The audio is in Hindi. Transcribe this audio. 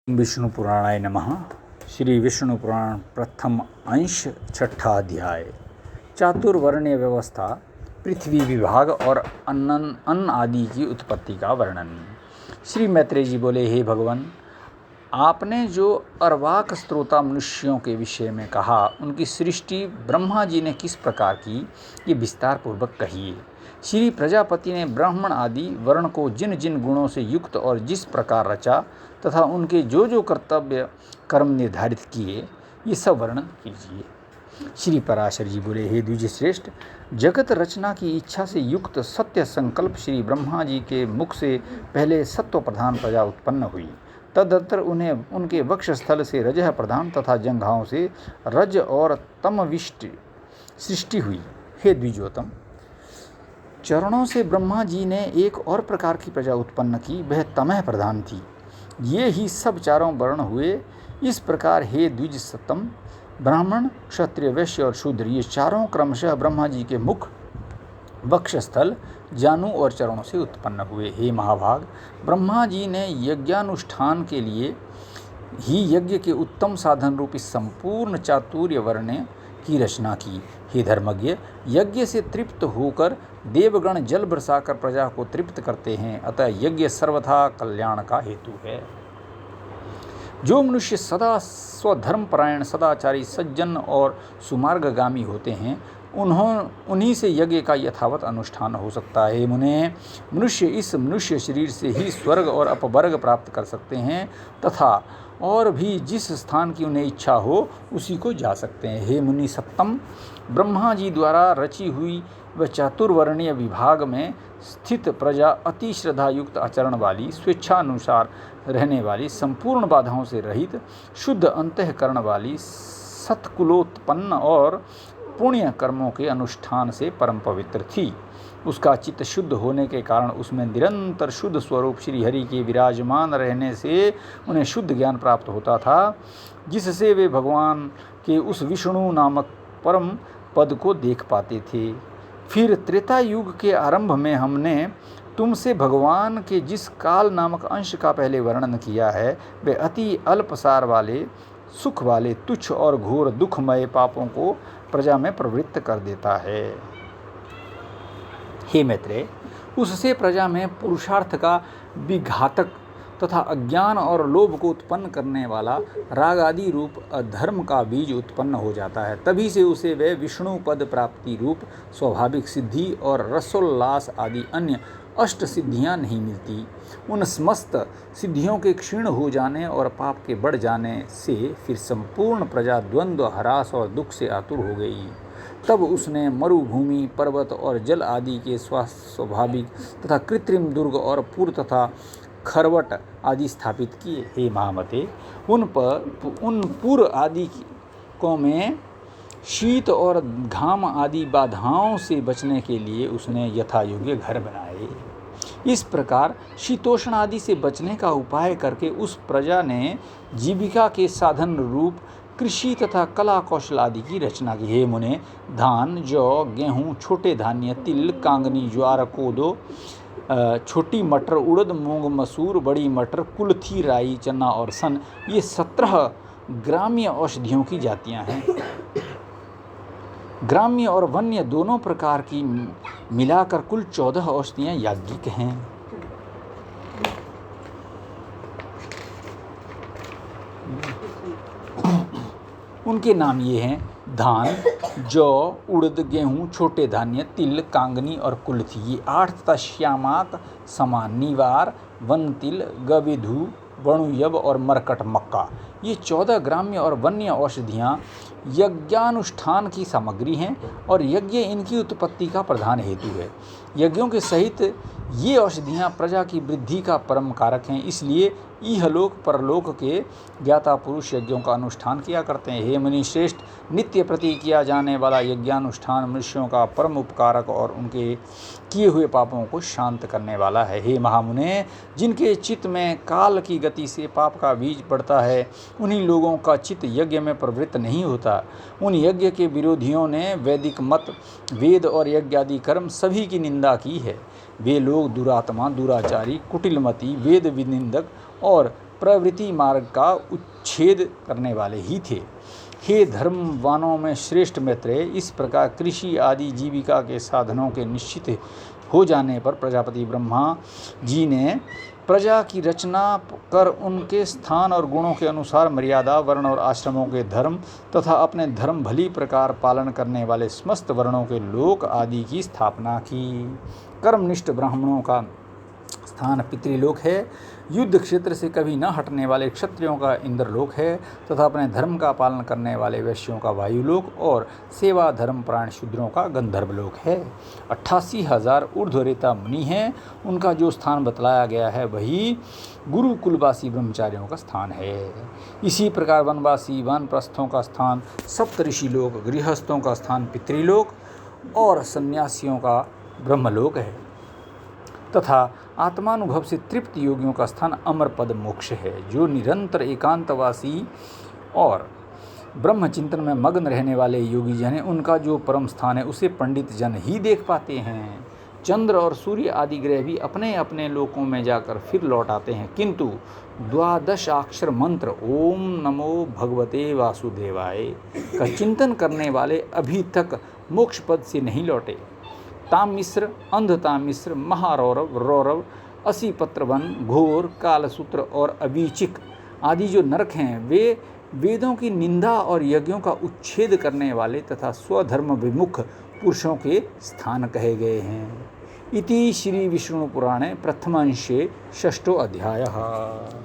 विष्णु पुराणाय नमः। श्री विष्णु पुराण प्रथम अंश छठा अध्याय चातुर्वर्ण्य व्यवस्था, पृथ्वी विभाग और अन्न आदि की उत्पत्ति का वर्णन। श्री मैत्रेय जी बोले, हे भगवान, आपने जो अर्वाक स्त्रोता मनुष्यों के विषय में कहा, उनकी सृष्टि ब्रह्मा जी ने किस प्रकार की, ये विस्तार पूर्वक कहिए। श्री प्रजापति ने ब्राह्मण आदि वर्ण को जिन जिन गुणों से युक्त और जिस प्रकार रचा तथा उनके जो जो कर्तव्य कर्म निर्धारित किए, ये सब वर्णन कीजिए। श्री पराशर जी बोले, हे द्विजश्रेष्ठ, जगत रचना की इच्छा से युक्त सत्य संकल्प श्री ब्रह्मा जी के मुख से पहले सत्व प्रधान प्रजा उत्पन्न हुई। तदंतर उन्हें उनके वक्षस्थल से रजह प्रधान तथा जंघाओं से रज और तमविष्ट सृष्टि हुई। हे द्विजोतम, चरणों से ब्रह्मा जी ने एक और प्रकार की प्रजा उत्पन्न की, वह तमह प्रधान थी। ये ही सब चारों वर्ण हुए। इस प्रकार हे द्विज सतम, ब्राह्मण, क्षत्रिय, वैश्य और शूद्र, ये चारों क्रमशः ब्रह्मा जी के मुख, वक्षस्थल, जानु और चरणों से उत्पन्न हुए। हे महाभाग, ब्रह्मा जी ने यज्ञानुष्ठान के लिए ही यज्ञ के उत्तम साधन रूपी संपूर्ण चातुर्य वर्ण की रचना की। हे धर्मज्ञ, यज्ञ से तृप्त होकर देवगण जल बरसाकर प्रजा को तृप्त करते हैं, अतः यज्ञ सर्वथा कल्याण का हेतु है। जो मनुष्य सदा स्वधर्मपरायण, सदाचारी, सज्जन और सुमार्गगामी होते हैं, उन्हीं से यज्ञ का यथावत अनुष्ठान हो सकता है। मुने, मनुष्य इस मनुष्य शरीर से ही स्वर्ग और अपवर्ग प्राप्त कर सकते हैं तथा और भी जिस स्थान की उन्हें इच्छा हो उसी को जा सकते हैं। हे मुनि सत्तम, ब्रह्मा जी द्वारा रची हुई व चातुर्वर्णीय विभाग में स्थित प्रजा अति श्रद्धा युक्त आचरण वाली, स्वेच्छानुसार रहने वाली, संपूर्ण बाधाओं से रहित, शुद्ध अंतःकरण वाली, सत्कुलोत्पन्न और पुण्य कर्मों के अनुष्ठान से परम पवित्र थी। उसका चित्त शुद्ध होने के कारण उसमें निरंतर शुद्ध स्वरूप श्री हरि के विराजमान रहने से उन्हें शुद्ध ज्ञान प्राप्त होता था, जिससे वे भगवान के उस विष्णु नामक परम पद को देख पाते थे। फिर त्रेता युग के आरंभ में हमने तुमसे भगवान के जिस काल नामक अंश का पहले वर्णन किया है, वे अति अल्पसार वाले, सुख वाले, तुच्छ और घोर दुखमय पापों को प्रजा में प्रवृत्त कर देता है। हे मैत्रेय, उससे प्रजा में पुरुषार्थ का विघातक तथा अज्ञान और लोभ को उत्पन्न करने वाला राग आदि रूप अधर्म का बीज उत्पन्न हो जाता है। तभी से उसे वे विष्णु पद प्राप्ति रूप स्वाभाविक सिद्धि और रसोल्लास आदि अन्य अष्ट सिद्धियां नहीं मिलती। उन समस्त सिद्धियों के क्षीण हो जाने और पाप के बढ़ जाने से फिर संपूर्ण प्रजा द्वंद्व, हरास और दुख से आतुर हो गई। तब उसने मरुभूमि, पर्वत और जल आदि के स्वाभाविक तथा कृत्रिम दुर्ग और पुर तथा खरवट आदि स्थापित किए। हे महामते, उन पुर आदि को में शीत और घाम आदि बाधाओं से बचने के लिए उसने यथा योग्य घर बनाए। इस प्रकार शीतोष्ण आदि से बचने का उपाय करके उस प्रजा ने जीविका के साधन रूप कृषि तथा कला कौशल आदि की रचना की। हे मुने, धान, जौ, गेहूँ, छोटे धान्य, तिल, कांगनी, ज्वार, कोदो, छोटी मटर, उड़द, मूंग, मसूर, बड़ी मटर, कुल्थी, राई, चना और सन, ये 17 ग्राम्य औषधियों की जातियां हैं। ग्राम्य और वन्य दोनों प्रकार की मिलाकर कुल 14 औषधियां याज्ञिक हैं। उनके नाम ये हैं: धान, जौ, उड़द, गेहूँ, छोटे धान्य, तिल, कांगनी और कुल्थी। ये 8 तथा श्यामाक, समान, नीवार, वनतिल, गविधु, वणुयब और मरकट मक्का, ये 14 ग्राम्य और वन्य औषधियाँ यज्ञानुष्ठान की सामग्री हैं और यज्ञ इनकी उत्पत्ति का प्रधान हेतु है। यज्ञों के सहित ये औषधियाँ प्रजा की वृद्धि का परम कारक हैं, इसलिए इहलोक परलोक के ज्ञाता पुरुष यज्ञों का अनुष्ठान किया करते हैं। हे मुनि श्रेष्ठ, नित्य प्रति किया जाने वाला यज्ञानुष्ठान मनुष्यों का परम उपकारक और उनके किए हुए पापों को शांत करने वाला है। हे महामुने, जिनके चित्त में काल की गति से पाप का बीज पड़ता है, उन्हीं लोगों का चित्त यज्ञ में प्रवृत्त नहीं होता। उन यज्ञ के विरोधियों ने वैदिक मत, वेद और यज्ञ आदि कर्म सभी की निंदा की है। वे लोग दुरात्मा, दुराचारी, कुटिलमती, वेद विनिंदक और प्रवृत्ति मार्ग का उच्छेद करने वाले ही थे। हे धर्मवानों में श्रेष्ठ मैत्रेय, इस प्रकार कृषि आदि जीविका के साधनों के निश्चित हो जाने पर प्रजापति ब्रह्मा जी ने प्रजा की रचना कर उनके स्थान और गुणों के अनुसार मर्यादा, वर्ण और आश्रमों के धर्म तथा अपने धर्म भली प्रकार पालन करने वाले समस्त वर्णों के लोक आदि की स्थापना की। कर्मनिष्ठ ब्राह्मणों का स्थान पितृलोक है, युद्ध क्षेत्र से कभी न हटने वाले क्षत्रियों का इंद्रलोक है तथा अपने धर्म का पालन करने वाले वैश्यों का वायुलोक और सेवा धर्म प्राण शूद्रों का गंधर्वलोक है। 88,000 ऊर्ध्वरेता मुनि हैं, उनका जो स्थान बतलाया गया है वही गुरुकुलवासी ब्रह्मचारियों का स्थान है। इसी प्रकार वनवासी वानप्रस्थों का स्थान सप्तऋषि लोक, गृहस्थों का स्थान पितृलोक और सन्यासियों का ब्रह्मलोक है तथा आत्मानुभव से तृप्त योगियों का स्थान अमरपद मोक्ष है। जो निरंतर एकांतवासी और ब्रह्म चिंतन में मग्न रहने वाले योगी जन हैं, उनका जो परम स्थान है उसे पंडित जन ही देख पाते हैं। चंद्र और सूर्य आदि ग्रह भी अपने अपने लोकों में जाकर फिर लौट आते हैं, किंतु 12 अक्षर मंत्र ओम नमो भगवते वासुदेवाय का चिंतन करने वाले अभी तक मोक्ष पद से नहीं लौटे। तामिश्र, अंधतामिश्र, महारौरव, रौरव, असीपत्रवन, घोर, कालसूत्र और अवीचिक आदि जो नरक हैं, वे वेदों की निंदा और यज्ञों का उच्छेद करने वाले तथा स्वधर्म विमुख पुरुषों के स्थान कहे गए हैं। इति श्री विष्णु पुराणे प्रथमांशे 6ठो अध्यायः।